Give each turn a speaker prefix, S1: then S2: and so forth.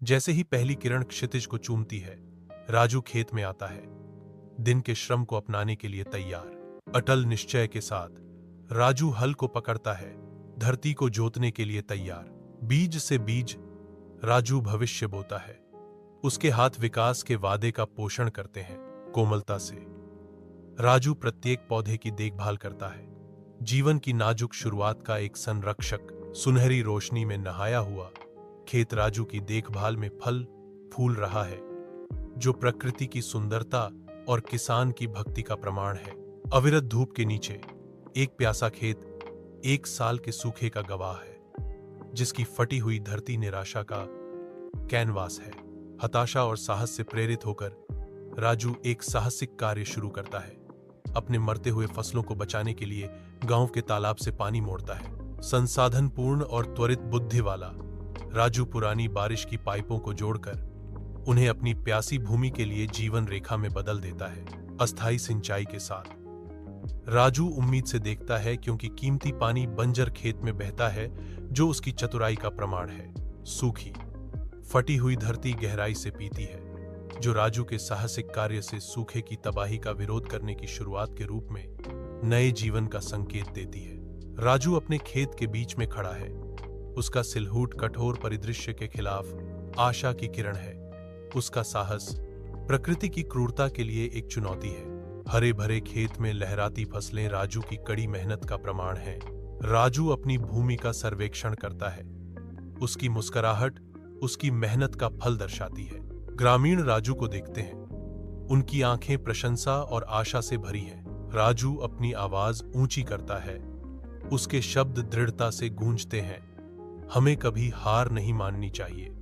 S1: जैसे ही पहली किरण क्षितिज को चूमती है, राजू खेत में आता है, दिन के श्रम को अपनाने के लिए तैयार। अटल निश्चय के साथ राजू हल को पकड़ता है, धरती को जोतने के लिए तैयार। बीज से बीज राजू भविष्य बोता है। उसके हाथ विकास के वादे का पोषण करते हैं, कोमलता से। राजू प्रत्येक पौधे की देखभाल करता है, जीवन की नाजुक शुरुआत का एक संरक्षक। सुनहरी रोशनी में नहाया हुआ खेत राजू की देखभाल में फल फूल रहा है, जो प्रकृति की सुंदरता और किसान की भक्ति का प्रमाण है। अविरत धूप के नीचे एक प्यासा खेत 1 साल के सूखे का गवाह है, जिसकी फटी हुई धरती निराशा का कैनवास है। हताशा और साहस से प्रेरित होकर राजू एक साहसिक कार्य शुरू करता है। अपने मरते हुए फसलों को बचाने के लिए गांव के तालाब से पानी मोड़ता है। संसाधन पूर्ण और त्वरित बुद्धि वाला राजू पुरानी बारिश की पाइपों को जोड़कर उन्हें अपनी प्यासी भूमि के लिए जीवन रेखा में बदल देता है। अस्थायी सिंचाई के साथ राजू उम्मीद से देखता है, क्योंकि कीमती पानी बंजर खेत में बहता है, जो उसकी चतुराई का प्रमाण है। सूखी फटी हुई धरती गहराई से पीती है, जो राजू के साहसिक कार्य से सूखे की तबाही का विरोध करने की शुरुआत के रूप में नए जीवन का संकेत देती है। राजू अपने खेत के बीच में खड़ा है। उसका सिलहूट कठोर परिदृश्य के खिलाफ आशा की किरण है। उसका साहस प्रकृति की क्रूरता के लिए एक चुनौती है। हरे भरे खेत में लहराती फसलें राजू की कड़ी मेहनत का प्रमाण हैं। राजू अपनी भूमि का सर्वेक्षण करता है। उसकी मुस्कुराहट उसकी मेहनत का फल दर्शाती है। ग्रामीण राजू को देखते हैं। उनकी आंखें प्रशंसा और आशा से भरी हैं। राजू अपनी आवाज ऊंची करता है। उसके शब्द दृढ़ता से गूंजते हैं। हमें कभी हार नहीं माननी चाहिए।